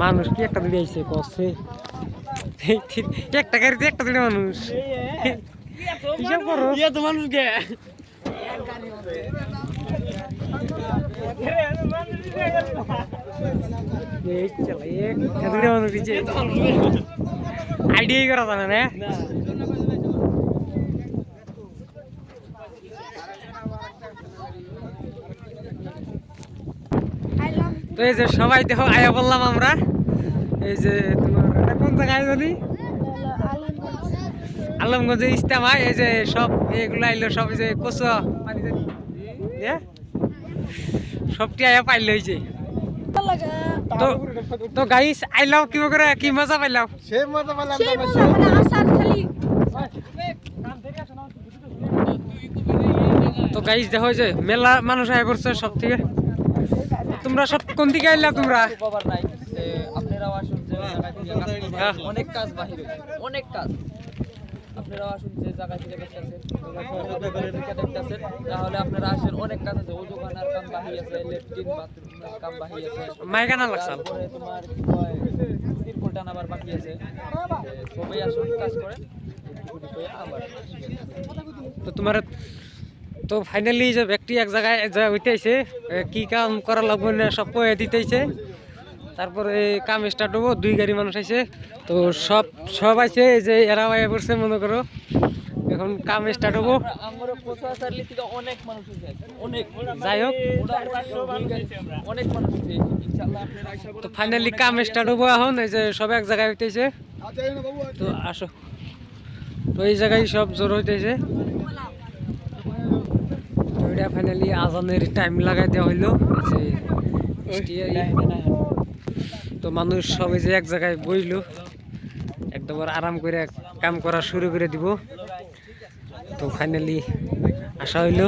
মানুষ কি একটা দিলে আইছে কষ্ট একটা গাড়িতে একটা দিলে মানুষ হিসাব করো তো মানুষ গে মানুষ আইডিয়াই করা জানে না তো এই যে সবাই দেখো আয়া বললাম আমরা এই যে তোমার কোন জায়গায় জানি আলমগঞ্জে ইস্তেমা এই যে সব এগুলো আইলো সব এই যে কচুয়া পানি জানি সবটি আয়া পাইলো এই যে তো গাইস আইলাম কি করে কি মজা পাইলাম সেই মজা পাইলাম তো গাইস দেখো যে মেলা মানুষ আয় পড়ছে সব থেকে তোমরা সব কোন দিকে আইলা তোমরা খবর নাই যে আপনারাও আসুন যে জায়গা থেকে অনেক কাজ বাহির অনেক কাজ আপনারাও আসুন যে জায়গা থেকে দেখতেছেন তাহলে আপনারা আসেন অনেক কাজ আছে ওজোখানার কাম বাহি আছে লেট্রিন বাথরুমের কাম বাহি আছে মাইকানা লাগছে তারপরে তোমার কি কয় তিরপল টানাবার বাকি আছে সবাই আসুন কাজ করেন আবার তো তোমার তো ফাইনালি যে ব্যক্তি এক জায়গায় হইতেছে কি কাম করা লাগবে না সব কয়ে দিতেছে তারপরে কাম স্টার্ট হবো 2 গাড়ি মানুষ আইছে তো সব আছে যে এরাও আয়া পড়ছে মনে করো এখন কাম স্টার্ট হবো আমরা 75 থেকে অনেক মানুষ হইছে অনেক যাই হোক অনেক মানুষ হইছে ইনশাআল্লাহ আপনারা আশা তো ফাইনালি কাম স্টার্ট হবো এখন এই যে সব এক জায়গায় হইতেছে তো আসো তো এই জায়গায় সব জোর হইতেছে ফাইনালি আজানের টাইম লাগাই দেওয়া হইলো তো মানুষ সবাই যে এক জায়গায় বইলো একদম আরাম করে কাম করা শুরু করে দিব তো ফাইনালি আসা হইলো